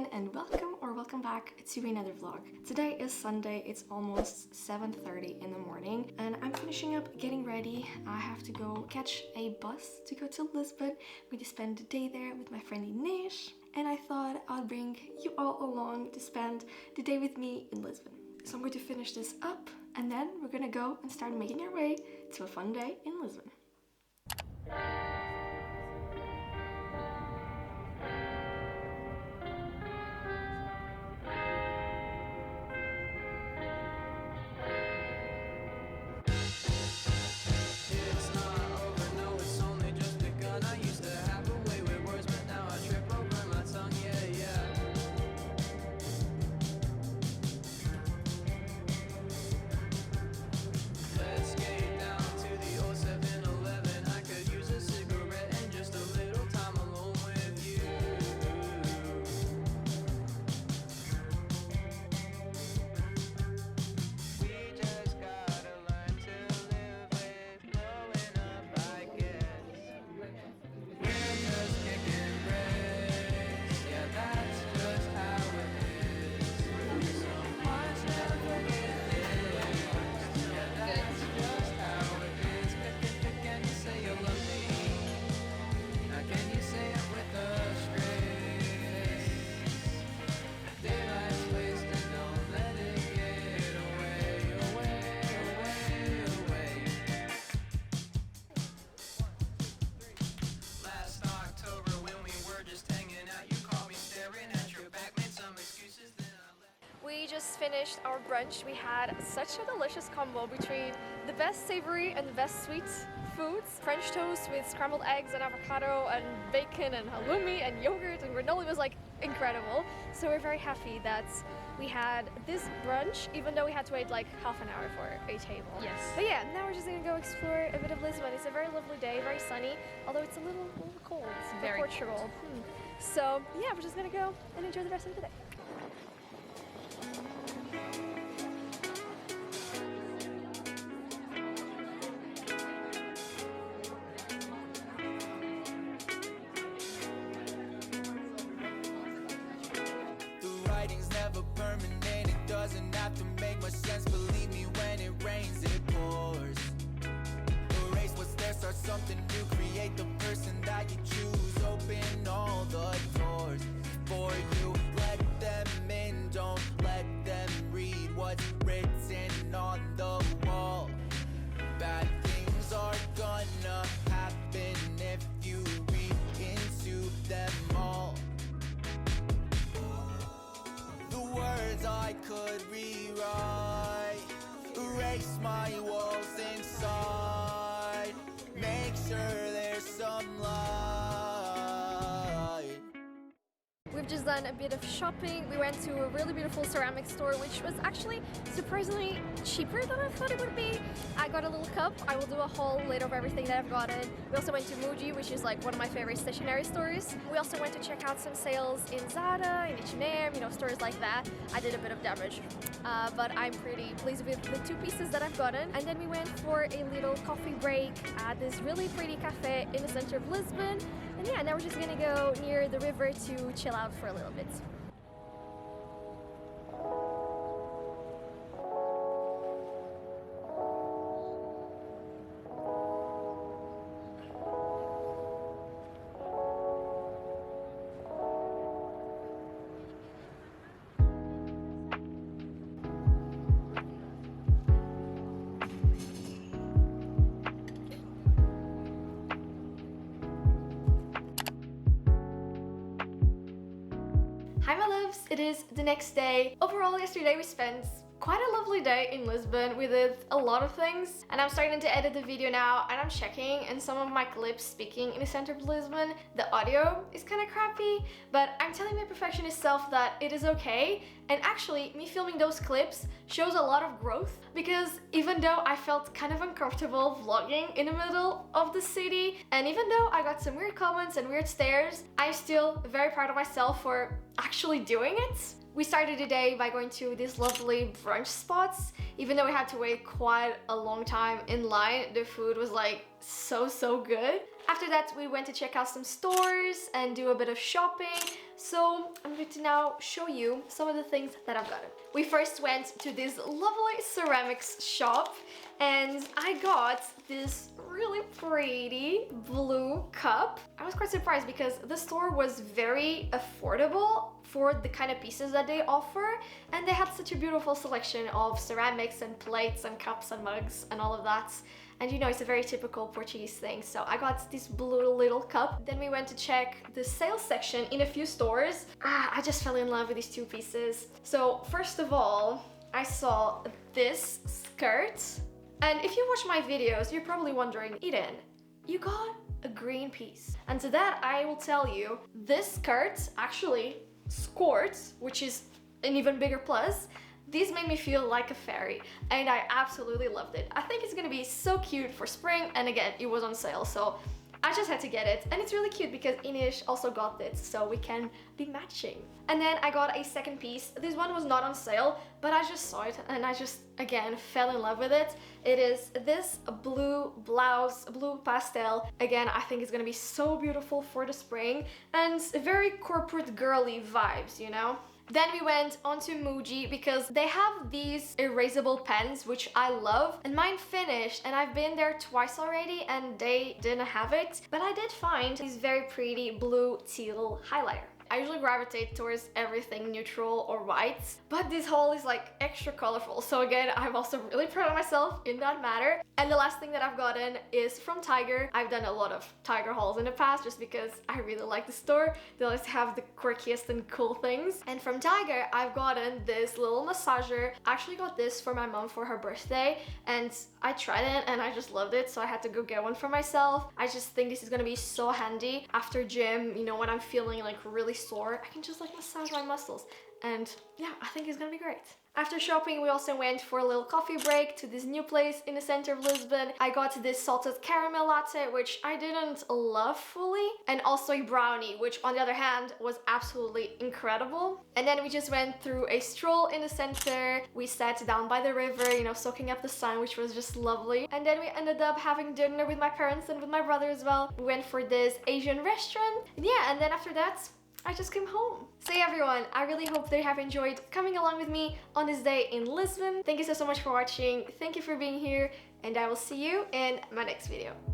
again and welcome back to another vlog. Today is Sunday, it's almost 7:30 in the morning and I'm finishing up getting ready. I have to go catch a bus to go to Lisbon. I'm going to spend the day there with my friend Irene, and I thought I'd bring you all along to spend the day with me in Lisbon. So I'm going to finish this up and then we're gonna go and start making our way to a fun day in Lisbon. We just finished our brunch. We had such a delicious combo between the best savory and the best sweet foods. French toast with scrambled eggs and avocado and bacon and halloumi and yogurt and granola. It was like incredible. So we're very happy that we had this brunch, even though we had to wait like half an hour for a table. Yes. But yeah, now we're just gonna go explore a bit of Lisbon. It's a very lovely day, very sunny, although it's a little cold. It's very Portugal. So yeah, we're just gonna go and enjoy the rest of the day. Never permanent, it doesn't have to make much sense. Believe me, when it rains, it pours. Erase what's there, start something new. Create the person that you choose. Open all the doors for you. Let them in, don't let them read what's written on the wall. Bad things are gonna happen if you read into them all. Words I could rewrite, erase my walls inside, make sure there's some light. We've just done a bit of shopping. We went to a really beautiful ceramic store, which was actually surprisingly cheaper than I thought it would be. I got a little cup. I will do a haul later of everything that I've gotten. We also went to Muji, which is like one of my favorite stationery stores. We also went to check out some sales in Zara, in H&M, stores like that. I did a bit of damage, but I'm pretty pleased with the two pieces that I've gotten. And then we went for a little coffee break at this really pretty cafe in the center of Lisbon. And yeah, now we're just gonna go near the river to chill out for a little bit. Hi my loves, it is the next day. Overall, yesterday we spent quite a lovely day in Lisbon. We did a lot of things and I'm starting to edit the video now and I'm checking in some of my clips speaking in the center of Lisbon. The audio is kind of crappy, but I'm telling my perfectionist self that it is okay. And actually, me filming those clips shows a lot of growth because even though I felt kind of uncomfortable vlogging in the middle of the city, and even though I got some weird comments and weird stares, I'm still very proud of myself for actually doing it. We started the day by going to these lovely brunch spots. Even though we had to wait quite a long time in line, the food was like so good. After that, we went to check out some stores and do a bit of shopping. So I'm going to now show you some of the things that I've gotten. We first went to this lovely ceramics shop and I got this really pretty blue cup. I was quite surprised because the store was very affordable for the kind of pieces that they offer, and they had such a beautiful selection of ceramics and plates and cups and mugs and all of that. And you know, it's a very typical Portuguese thing. So I got this blue little cup. Then we went to check the sales section in a few stores. I just fell in love with these two pieces. So first of all, I saw this skirt. And if you watch my videos, you're probably wondering, Eden, you got a green piece. And to that, I will tell you, this skirt actually skirts, which is an even bigger plus. These made me feel like a fairy and I absolutely loved it. I think it's gonna be so cute for spring, and again, it was on sale, so I just had to get it. And it's really cute because Inish also got it, so we can be matching. And then I got a second piece. This one was not on sale, but I just saw it and I just, again, fell in love with it. It is this blue blouse, blue pastel. Again, I think it's gonna be so beautiful for the spring and very corporate girly vibes, you know? Then we went onto Muji because they have these erasable pens, which I love, and mine finished and I've been there twice already and they didn't have it, but I did find this very pretty blue teal highlighter. I usually gravitate towards everything neutral or white, but this haul is like extra colorful. So again, I'm also really proud of myself in that matter. And the last thing that I've gotten is from Tiger. I've done a lot of Tiger hauls in the past just because I really like the store. They always have the quirkiest and cool things. And from Tiger, I've gotten this little massager. I actually got this for my mom for her birthday and I tried it and I just loved it. So I had to go get one for myself. I just think this is gonna be so handy after gym, you know, when I'm feeling like really sore, I can just like massage my muscles, and yeah, I think it's gonna be great. After shopping, we also went for a little coffee break to this new place in the center of Lisbon. I got this salted caramel latte, which I didn't love fully, and also a brownie, which on the other hand was absolutely incredible. And then we just went through a stroll in the center. We sat down by the river, you know, soaking up the sun, which was just lovely. And then we ended up having dinner with my parents and with my brother as well. We went for this Asian restaurant. And yeah, and then after that, I just came home. So yeah, everyone, I really hope that you have enjoyed coming along with me on this day in Lisbon. Thank you so much for watching. Thank you for being here, and I will see you in my next video.